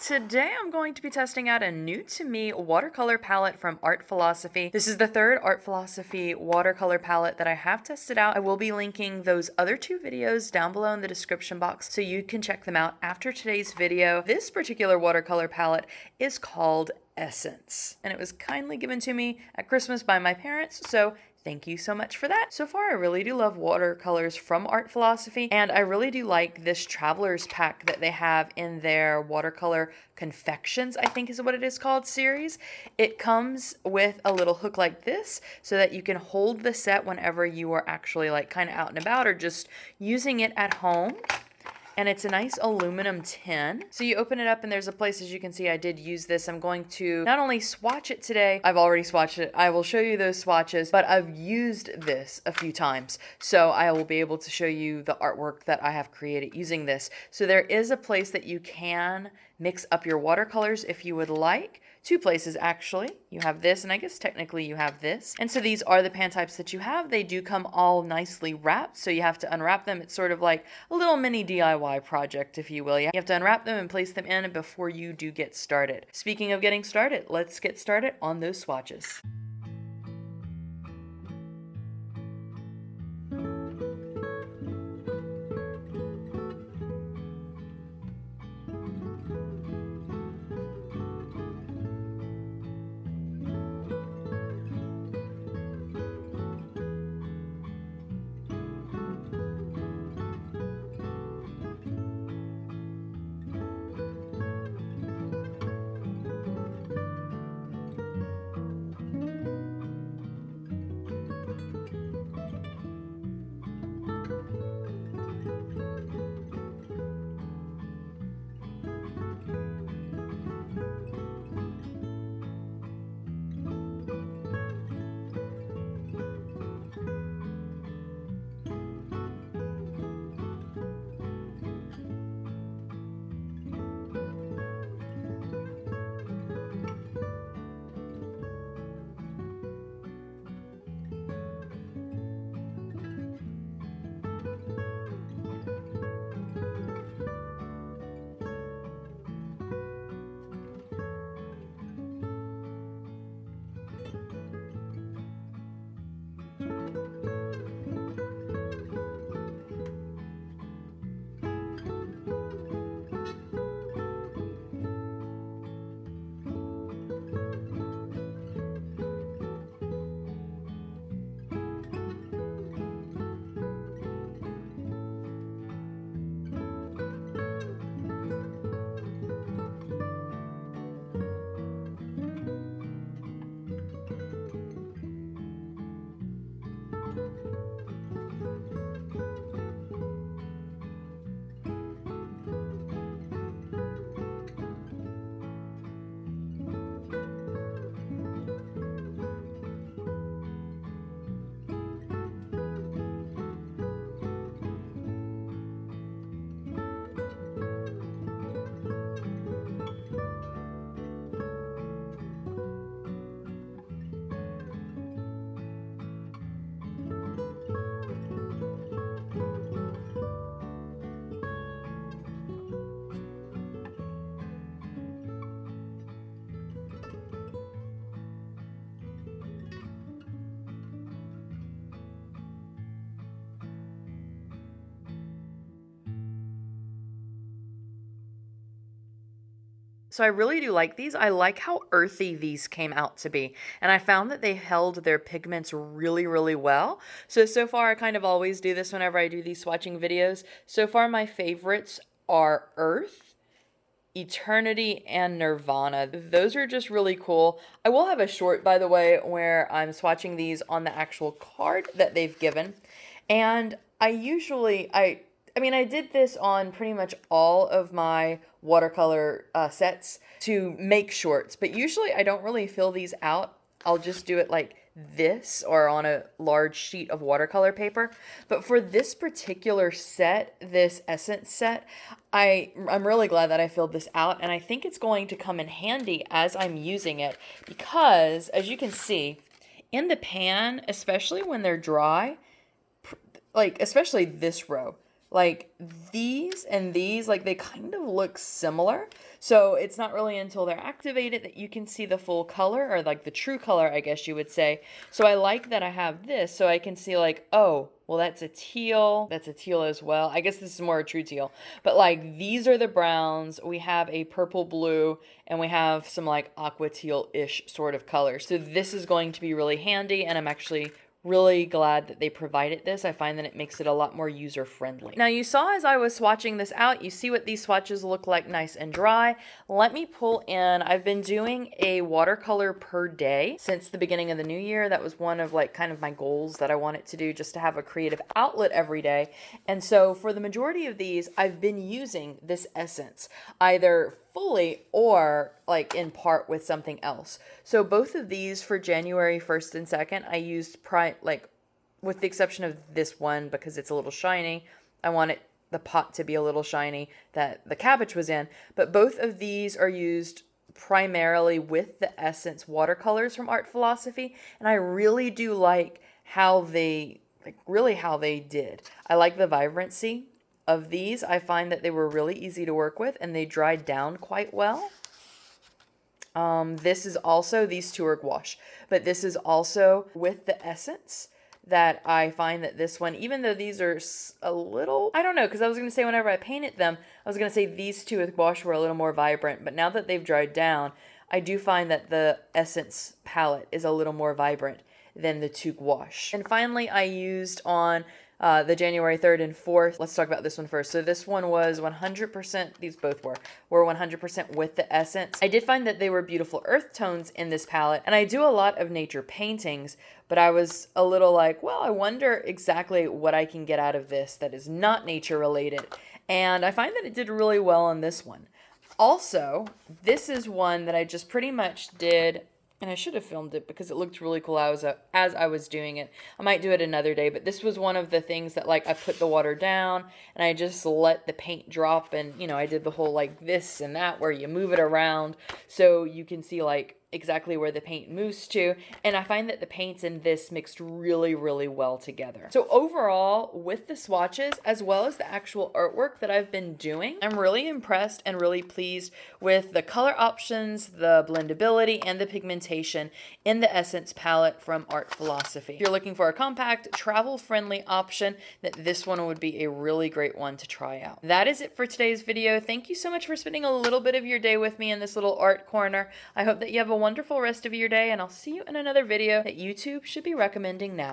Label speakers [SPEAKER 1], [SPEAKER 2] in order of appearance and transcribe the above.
[SPEAKER 1] Today I'm going to be testing out a new to me watercolor palette from Art Philosophy. This is the third Art Philosophy watercolor palette that I have tested out. I will be linking those other two videos down below in the description box so you can check them out after today's video. This particular watercolor palette is called Essence, and it was kindly given to me at Christmas by my parents, so thank you so much for that. So far, I really do love watercolors from Art Philosophy, and I really do like this traveler's pack that they have in their Watercolor Confections, I think is what it is called, series. It comes with a little hook like this so that you can hold the set whenever you are actually like kind of out and about or just using it at home. And it's a nice aluminum tin. So you open it up and there's a place, as you can see, I did use this. I'm going to not only swatch it today, I've already swatched it. I will show you those swatches, but I've used this a few times. So I will be able to show you the artwork that I have created using this. So there is a place that you can mix up your watercolors if you would like. Two places actually. You have this, and I guess technically you have this. And so these are the pan types that you have. They do come all nicely wrapped, so you have to unwrap them. It's sort of like a little mini DIY project, if you will. You have to unwrap them and place them in before you do get started. Speaking of getting started, let's get started on those swatches. So I really do like these. I like how earthy these came out to be. And I found that they held their pigments really, really well. So far I kind of always do this whenever I do these swatching videos. So far my favorites are Earth, Eternity, and Nirvana. Those are just really cool. I will have a short, by the way, where I'm swatching these on the actual card that they've given. And I did this on pretty much all of my watercolor sets to make shorts, but usually I don't really fill these out. I'll just do it like this or on a large sheet of watercolor paper. But for this particular set, this Essence set, I'm really glad that I filled this out, and I think it's going to come in handy as I'm using it because, as you can see, in the pan, especially when they're dry, like especially this row, like these and these, like they kind of look similar. So it's not really until they're activated that you can see the full color, or like the true color, I guess you would say. So I like that I have this so I can see like, oh, well, that's a teal as well. I guess this is more a true teal, but like these are the browns. We have a purple blue, and we have some like aqua teal-ish sort of color. So this is going to be really handy, and I'm actually really glad that they provided this. I find that it makes it a lot more user friendly. Now you saw as I was swatching this out, you see what these swatches look like nice and dry. Let me pull in, I've been doing a watercolor per day since the beginning of the new year. That was one of like kind of my goals that I wanted to do, just to have a creative outlet every day. And so for the majority of these, I've been using this Essence, either fully or like in part with something else. So both of these for January 1st and 2nd, I used like with the exception of this one because it's a little shiny. I want the pot to be a little shiny that the cabbage was in, but both of these are used primarily with the Essence Watercolors from Art Philosophy, and I really do like how they did. I like the vibrancy of these. I find that they were really easy to work with, and they dried down quite well. This is also, these two are gouache, but this is also with the Essence that I find that this one, even though these are a little, I don't know, because I was going to say whenever I painted them, I was going to say these two with gouache were a little more vibrant, but now that they've dried down, I do find that the Essence palette is a little more vibrant than the two gouache. And finally, I used on the January 3rd and 4th. Let's talk about this one first. So this one was 100%, these both were 100% with the Essence. I did find that they were beautiful earth tones in this palette, and I do a lot of nature paintings, but I was a little like, well, I wonder exactly what I can get out of this that is not nature related. And I find that it did really well on this one. Also, this is one that I just pretty much did, and I should have filmed it because it looked really cool as I was doing it. I might do it another day, but this was one of the things that like I put the water down and I just let the paint drop, and you know, I did the whole like this and that where you move it around so you can see like exactly where the paint moves to, and I find that the paints in this mixed really, really well together. So overall, with the swatches as well as the actual artwork that I've been doing, I'm really impressed and really pleased with the color options, the blendability, and the pigmentation in the Essence palette from Art Philosophy. If you're looking for a compact, travel-friendly option, that this one would be a really great one to try out. That is it for today's video. Thank you so much for spending a little bit of your day with me in this little art corner. I hope that you have a wonderful rest of your day, and I'll see you in another video that YouTube should be recommending now.